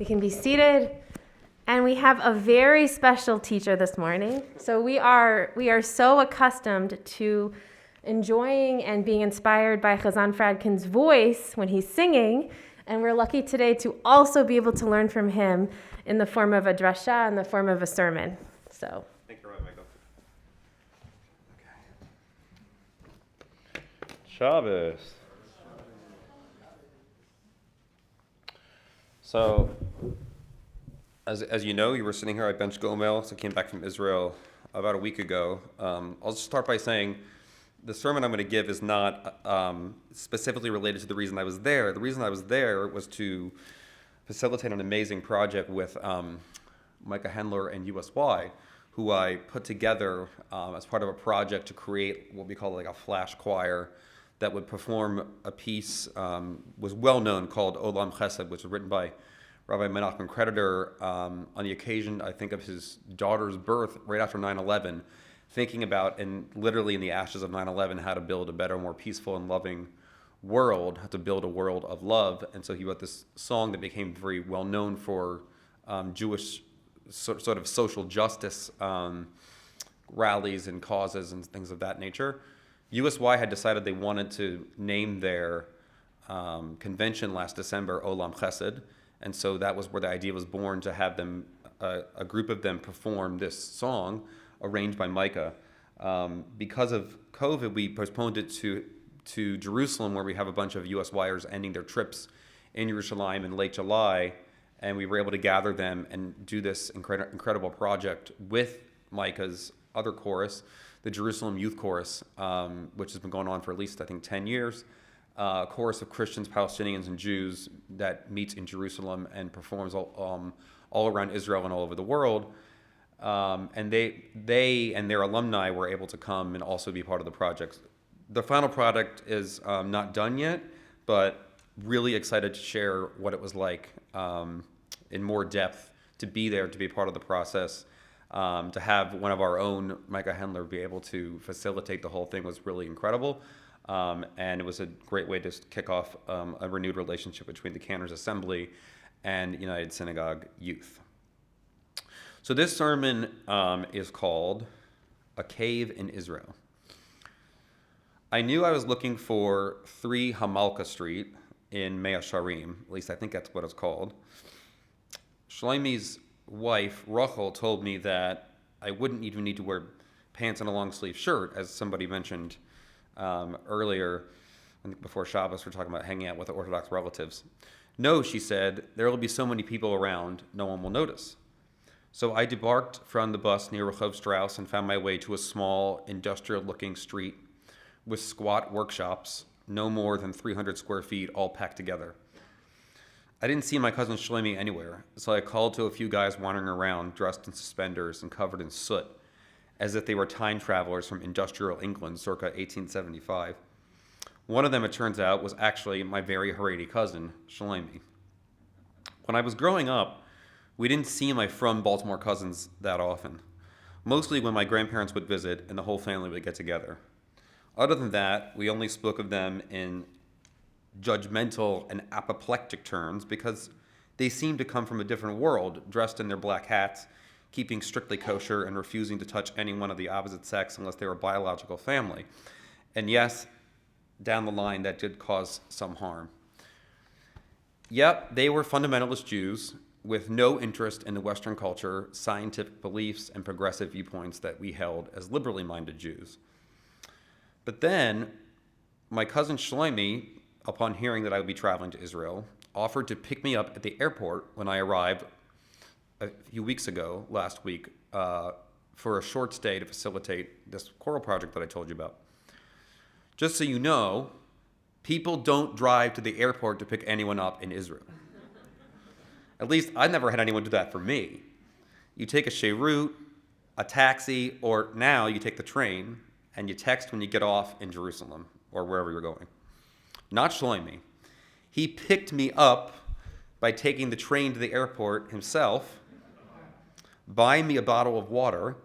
We can be seated. And we have a very special teacher this morning. So we are so accustomed to enjoying and being inspired by Hazzan Fradkin's voice when he's singing. And we're lucky today to also be able to learn from him in the form of a drasha, in the form of a sermon. So. Thank you, Rabbi Michael. Okay. Shabbos. So, as you know, you were sitting here at Bench Gomel, so I came back from Israel about a week ago. I'll just start by saying the sermon I'm going to give is not specifically related to the reason I was there. The reason I was there was to facilitate an amazing project with Micah Hendler and USY, who I put together as part of a project to create what we call like a flash choir that would perform a piece, was well known, called Olam Chesed, which was written by Rabbi Menachem Creditor on the occasion, I think, of his daughter's birth right after 9/11, thinking about, and literally in the ashes of 9/11, how to build a better, more peaceful and loving world, how to build a world of love. And so he wrote this song that became very well known for Jewish sort of social justice rallies and causes and things of that nature. USY had decided they wanted to name their convention last December Olam Chesed, and so that was where the idea was born, to have them, a group of them, perform this song arranged by Micah. Because of COVID, we postponed it to Jerusalem, where we have a bunch of USYers ending their trips in Jerusalem in late July, and we were able to gather them and do this incredible project with Micah's other chorus, the Jerusalem Youth Chorus, which has been going on for at least, I think, 10 years. A chorus of Christians, Palestinians, and Jews that meets in Jerusalem and performs all around Israel and all over the world. And they and their alumni were able to come and also be part of the project. The final product is not done yet, but really excited to share what it was like in more depth, to be there, to be part of the process. To have one of our own, Micah Hendler, be able to facilitate the whole thing was really incredible. And it was a great way to kick off a renewed relationship between the Canners Assembly and United Synagogue Youth. So this sermon is called A Cave in Israel. I knew I was looking for 3 Hamalka Street in Mea Sharim, at least I think that's what it's called. Shlomi's wife, Rachel, told me that I wouldn't even need to wear pants and a long sleeve shirt, as somebody mentioned earlier, I think before Shabbos, we're talking about hanging out with the Orthodox relatives. No, she said, there will be so many people around, no one will notice. So I debarked from the bus near Rehov Strauss and found my way to a small, industrial-looking street with squat workshops, no more than 300 square feet, all packed together. I didn't see my cousin Shlomi anywhere, so I called to a few guys wandering around, dressed in suspenders and covered in soot, as if they were time travelers from industrial England circa 1875. One of them, it turns out, was actually my very Haredi cousin, Shlomi. When I was growing up, we didn't see my from Baltimore cousins that often, mostly when my grandparents would visit and the whole family would get together. Other than that, we only spoke of them in judgmental and apoplectic terms because they seemed to come from a different world, dressed in their black hats, keeping strictly kosher and refusing to touch anyone of the opposite sex unless they were a biological family. And yes, down the line, that did cause some harm. Yep, they were fundamentalist Jews with no interest in the Western culture, scientific beliefs, and progressive viewpoints that we held as liberally minded Jews. But then, my cousin Shlomi, upon hearing that I would be traveling to Israel, offered to pick me up at the airport when I arrived a few weeks ago, last week, for a short stay to facilitate this choral project that I told you about. Just so you know, people don't drive to the airport to pick anyone up in Israel. At least I never had anyone do that for me. You take a Sheirut, a taxi, or now you take the train, and you text when you get off in Jerusalem or wherever you're going. Not Shlomi. He picked me up by taking the train to the airport himself, buying me a bottle of water,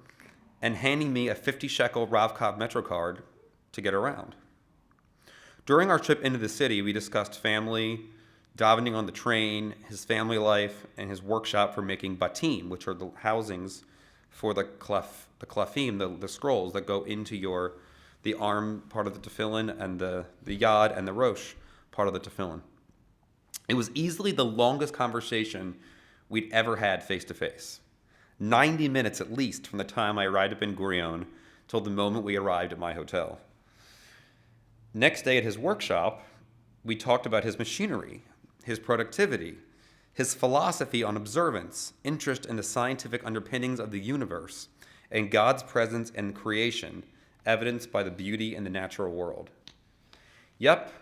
and handing me a 50 shekel Rav-Kov Metro card to get around. During our trip into the city, we discussed family, davening on the train, his family life, and his workshop for making batim, which are the housings for the klafim, the scrolls that go into the arm part of the tefillin and the yad and the rosh part of the tefillin. It was easily the longest conversation we'd ever had face to face. 90 minutes at least from the time I arrived at Ben Gurion till the moment we arrived at my hotel. Next day at his workshop, we talked about his machinery, his productivity, his philosophy on observance, interest in the scientific underpinnings of the universe, and God's presence in creation, evidenced by the beauty in the natural world. Yep,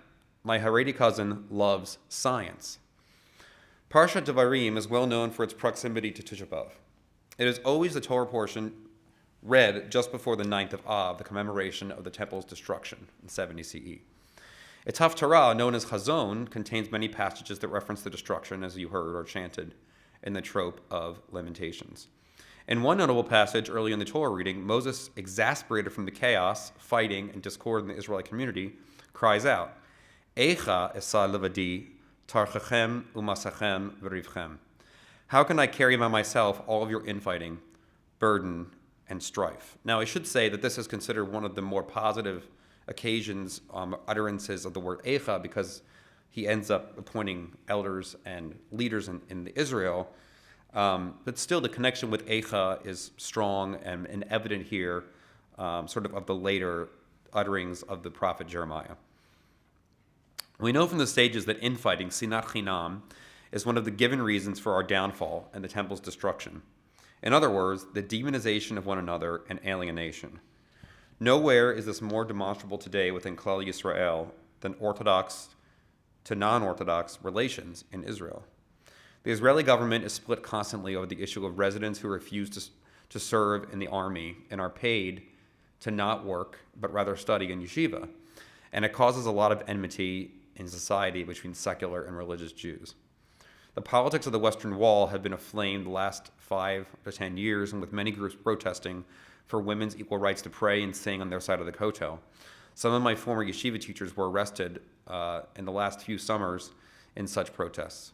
my Haredi cousin loves science. Parshat Devarim is well known for its proximity to Tisha B'Av. It is always the Torah portion read just before the 9th of Av, the commemoration of the temple's destruction in 70 CE. Its Haftarah, known as Chazon, contains many passages that reference the destruction, as you heard or chanted in the trope of Lamentations. In one notable passage early in the Torah reading, Moses, exasperated from the chaos, fighting, and discord in the Israelite community, cries out, Eicha esa levadi tarchachem umasachem v'rivchem. How can I carry by myself all of your infighting, burden, and strife? Now, I should say that this is considered one of the more positive occasions, utterances of the word Eicha, because he ends up appointing elders and leaders in Israel. But still, the connection with Eicha is strong and evident here, sort of the later utterings of the prophet Jeremiah. We know from the sages that infighting, sinat chinam, is one of the given reasons for our downfall and the temple's destruction. In other words, the demonization of one another and alienation. Nowhere is this more demonstrable today within Klal Yisrael than Orthodox to non-Orthodox relations in Israel. The Israeli government is split constantly over the issue of residents who refuse to serve in the army and are paid to not work, but rather study in yeshiva. And it causes a lot of enmity in society between secular and religious Jews. The politics of the Western Wall have been aflame the last 5 to 10 years, and with many groups protesting for women's equal rights to pray and sing on their side of the kotel. Some of my former yeshiva teachers were arrested in the last few summers in such protests.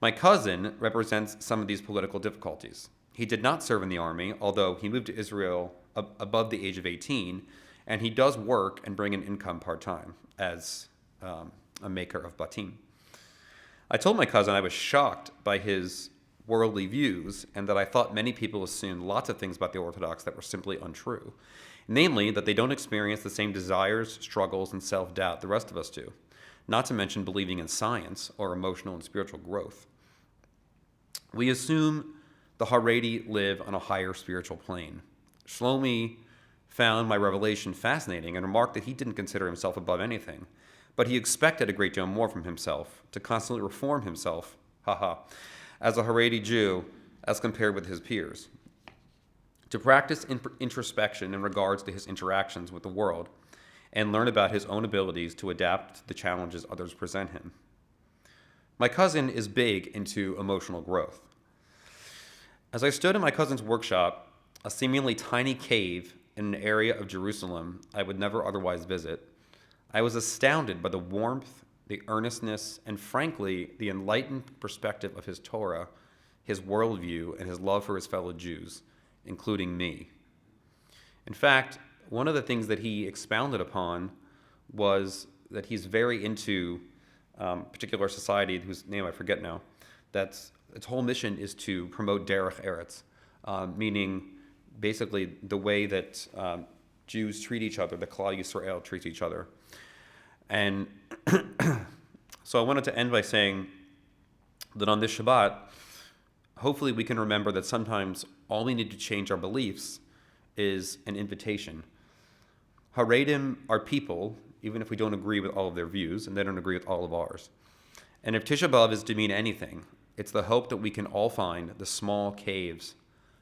My cousin represents some of these political difficulties. He did not serve in the army, although he moved to Israel above the age of 18, and he does work and bring an income part-time as a maker of batim. I told my cousin I was shocked by his worldly views and that I thought many people assumed lots of things about the Orthodox that were simply untrue. Namely, that they don't experience the same desires, struggles, and self-doubt the rest of us do, not to mention believing in science or emotional and spiritual growth. We assume the Haredi live on a higher spiritual plane. Shlomi found my revelation fascinating and remarked that he didn't consider himself above anything, but he expected a great deal more from himself, to constantly reform himself, as a Haredi Jew, as compared with his peers, to practice introspection in regards to his interactions with the world, and learn about his own abilities to adapt to the challenges others present him. My cousin is big into emotional growth. As I stood in my cousin's workshop, a seemingly tiny cave in an area of Jerusalem I would never otherwise visit, I was astounded by the warmth, the earnestness, and frankly, the enlightened perspective of his Torah, his worldview, and his love for his fellow Jews, including me. In fact, one of the things that he expounded upon was that he's very into a particular society whose name I forget now, that's its whole mission is to promote derech eretz, meaning basically the way that Jews treat each other, the Klal Yisrael treats each other. And so I wanted to end by saying that on this Shabbat, hopefully we can remember that sometimes all we need to change our beliefs is an invitation. Haredim are people, even if we don't agree with all of their views, and they don't agree with all of ours. And if Tisha B'Av is to mean anything, it's the hope that we can all find the small caves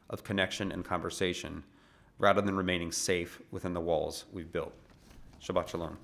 of connection and conversation rather than remaining safe within the walls we've built. Shabbat Shalom.